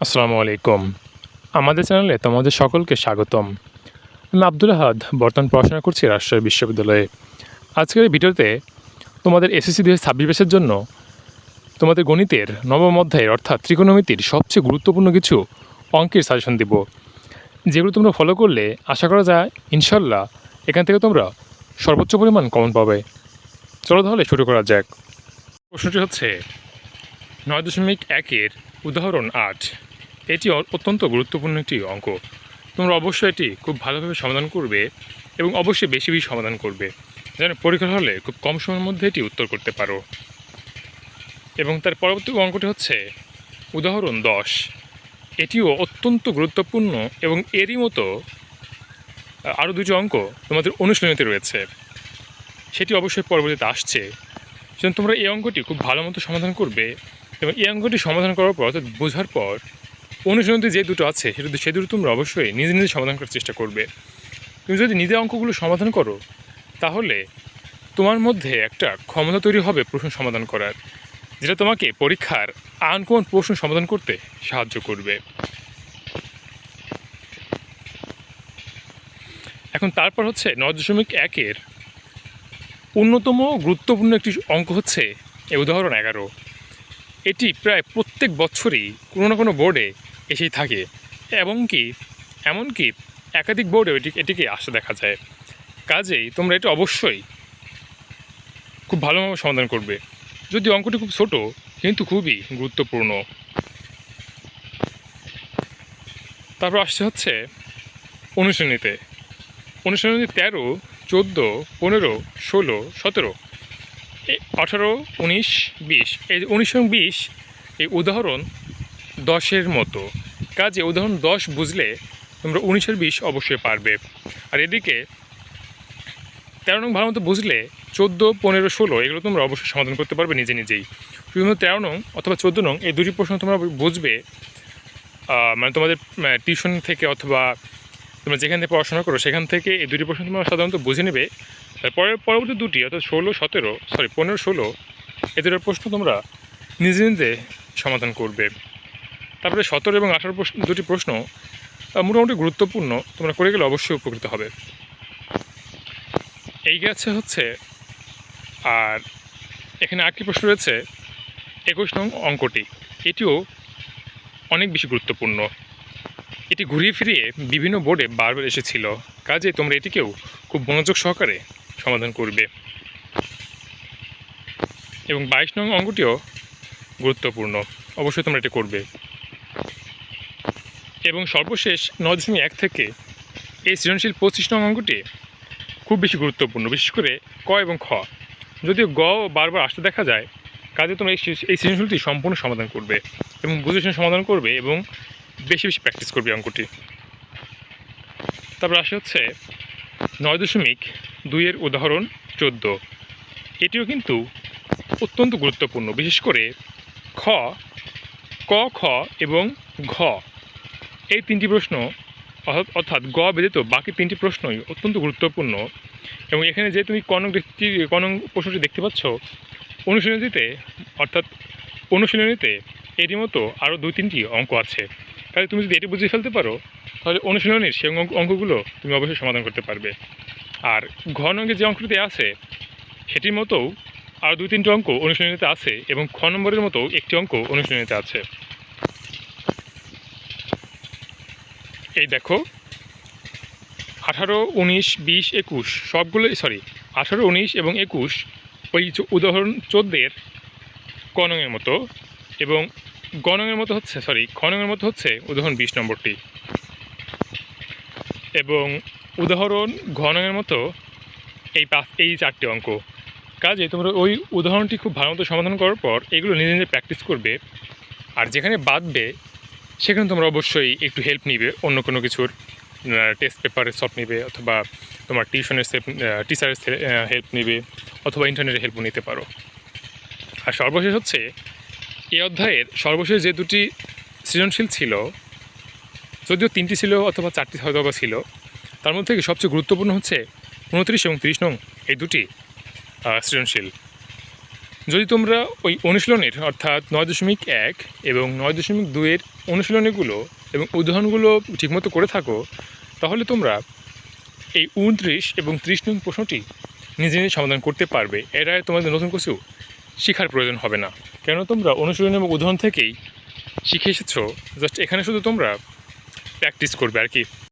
আসসালামু আলাইকুম। আমাদের চ্যানেলে তোমাদের সকলকে স্বাগতম। আমি আব্দুল আহাদ, বর্তমান পড়াশোনা করছি রাজশাহী বিশ্ববিদ্যালয়ে। আজকের এই ভিডিওতে তোমাদের এসএসসি 2026 ব্যাচের জন্য তোমাদের গণিতের নবম অধ্যায়ের অর্থাৎ ত্রিকোণমিতির সবচেয়ে গুরুত্বপূর্ণ কিছু অঙ্কের সাজেশন দিব, যেগুলো তোমরা ফলো করলে আশা করা যায় ইনশাল্লাহ এখান থেকে তোমরা সর্বোচ্চ পরিমাণ কমন পাবে। চলো তাহলে শুরু করা যাক। প্রশ্নটি হচ্ছে 9.1-এর উদাহরণ 8। এটি অত্যন্ত গুরুত্বপূর্ণ একটি অঙ্ক। তোমরা অবশ্যই এটি খুব ভালোভাবে সমাধান করবে এবং অবশ্যই বেশি বেশি সমাধান করবে, যেন পরীক্ষার হলে খুব কম সময়ের মধ্যে এটি উত্তর করতে পারো। এবং তার পরবর্তী অঙ্কটি হচ্ছে উদাহরণ 10। এটিও অত্যন্ত গুরুত্বপূর্ণ এবং এরই মতো আরও দুটি অঙ্ক তোমাদের অনুশীলনীতে রয়েছে, সেটি অবশ্যই পরবর্তীতে আসছে। সেজন্য তোমরা এই অঙ্কটি খুব ভালো মতো সমাধান করবে এবং এই অঙ্কটি সমাধান করার পর অর্থাৎ বোঝার পর অনুশীলনীতে যে দুটো আছে সে দুটো তোমরা অবশ্যই নিজে নিজে সমাধান করার চেষ্টা করবে। তুমি যদি নিজে অঙ্কগুলো সমাধান করো তাহলে তোমার মধ্যে একটা ক্ষমতা তৈরি হবে প্রশ্ন সমাধান করার, যেটা তোমাকে পরীক্ষার আনকমন প্রশ্ন সমাধান করতে সাহায্য করবে। এখন তারপর হচ্ছে 9.1-এর অন্যতম গুরুত্বপূর্ণ একটি অঙ্ক হচ্ছে এই উদাহরণ 11। এটি প্রায় প্রত্যেক বছরই কোনো না কোনো বোর্ডে এসেই থাকে এবং এমনকি একাধিক বোর্ডে এটিকে আসতে দেখা যায়। কাজেই তোমরা এটা অবশ্যই খুব ভালোভাবে সমাধান করবে। যদি অঙ্কটি খুব ছোট কিন্তু খুবই গুরুত্বপূর্ণ। তারপর আসছে হচ্ছে অনুশীলনীতে 13, 14, 15, 16, 17, 18, 19, 20। এই 19 এবং 20 এই উদাহরণ 10-এর মতো। কাজে উদাহরণ 10 বুঝলে তোমরা 19 আর 20 অবশ্যই পারবে। আর এদিকে 13 নং ভালো মতো বুঝলে 14, 15, 16 এগুলো তোমরা অবশ্যই সমাধান করতে পারবে নিজে নিজেই। শুধুমাত্র 13 নং অথবা 14 নং এই দুটি প্রশ্ন তোমরা বুঝবে, মানে তোমাদের টিউশন থেকে অথবা তোমরা যেখান থেকে পড়াশোনা করো সেখান থেকে এই দুটি প্রশ্ন তোমরা সাধারণত বুঝে নেবে। তারপরে পরবর্তী দুটি অর্থাৎ 15, 16 এই দুটো প্রশ্ন তোমরা নিজে নিজে সমাধান করবে। তারপরে 17 এবং 18 দুটি প্রশ্ন মোটামুটি গুরুত্বপূর্ণ, তোমরা করে গেলে অবশ্যই উপকৃত হবে। এই গেছে হচ্ছে, আর এখানে আরেকটি প্রশ্ন রয়েছে 21 নং অঙ্কটি। এটিও অনেক বেশি গুরুত্বপূর্ণ। এটি ঘুরিয়ে ফিরিয়ে বিভিন্ন বোর্ডে বারবার এসেছিল, কাজে তোমরা এটিকেও খুব মনোযোগ সহকারে সমাধান করবে। এবং 22 নং অঙ্কটিও গুরুত্বপূর্ণ, অবশ্যই তোমরা এটি করবে। এবং সর্বশেষ 9.1 থেকে এই সৃজনশীল 25 নং অঙ্কটি খুব বেশি গুরুত্বপূর্ণ, বিশেষ করে ক এবং খ। যদিও গ বারবার আসতে দেখা যায়, কাজে তোমরা এই সৃজনশীলটি সম্পূর্ণ সমাধান করবে এবং বুঝে শুনে সমাধান করবে এবং বেশি বেশি প্র্যাকটিস করবে অঙ্কটি। তারপর আসে হচ্ছে 9.2-এর উদাহরণ 14। এটিও কিন্তু অত্যন্ত গুরুত্বপূর্ণ, বিশেষ করে খ, ক, খ এবং ঘ এই তিনটি প্রশ্ন, অর্থাৎ গ ব্যতীত বাকি তিনটি প্রশ্নই অত্যন্ত গুরুত্বপূর্ণ। এবং এখানে যে তুমি ক নং প্রশ্নটি দেখতে পাচ্ছ অনুশীলনীতে এটির মতো আরও 2-3টি অঙ্ক আছে। তাহলে তুমি যদি এটি বুঝে ফেলতে পারো তাহলে অনুশীলনীর সেই অঙ্কগুলো তুমি অবশ্যই সমাধান করতে পারবে। আর ঘ নঙ্গে যে অঙ্কটি আছে সেটির মতো আরও 2-3টি অঙ্ক অনুশীলনীতে আছে এবং খ নম্বরের মতো একটি অঙ্ক অনুশীলনীতে আছে। এই দেখো 18, 19, 20, 21 সবগুলোই 18, 19 এবং 21 ওই উদাহরণ 14-এর ক নংয়ের মতো, এবং খ নংয়ের মতো হচ্ছে উদাহরণ 20 নম্বরটি, এবং উদাহরণ ঘ নংয়ের মতো এই 4টি অঙ্ক। কাজে তোমরা ওই উদাহরণটি খুব ভালো মতো সমাধান করার পর এগুলো নিজে নিজে প্র্যাকটিস করবে। আর যেখানে বাদবে সেখানে তোমরা অবশ্যই একটু হেল্প নিবে, অন্য কোনো কিছুর টেস্ট পেপারের সলভ নিবে অথবা তোমার টিচারের হেল্প নিবে অথবা ইন্টারনেটের হেল্পও নিতে পারো। আর সর্বশেষ হচ্ছে এই অধ্যায়ের সর্বশেষ যে দুটি সৃজনশীল ছিল, যদিও 3টি ছিল অথবা 4টি হয়তো ছিল, তার মধ্যে থেকে সবচেয়ে গুরুত্বপূর্ণ হচ্ছে 29 এবং 30 নং এই দুটি সৃজনশীল। যদি তোমরা ওই অনুশীলনের অর্থাৎ 9.1 এবং 9.2-এর অনুশীলনীগুলো এবং উদাহরণগুলো ঠিকমতো করে থাকো, তাহলে তোমরা এই 29 এবং 30 নং প্রশ্নটি নিজে নিজে সমাধান করতে পারবে। এর আগে তোমাদের নতুন কিছু শেখার প্রয়োজন হবে না, কেন তোমরা অনুশীলন এবং উদাহরণ থেকেই শিখে এসেছো। জাস্ট এখানে শুধু তোমরা প্র্যাকটিস করবে আর কি।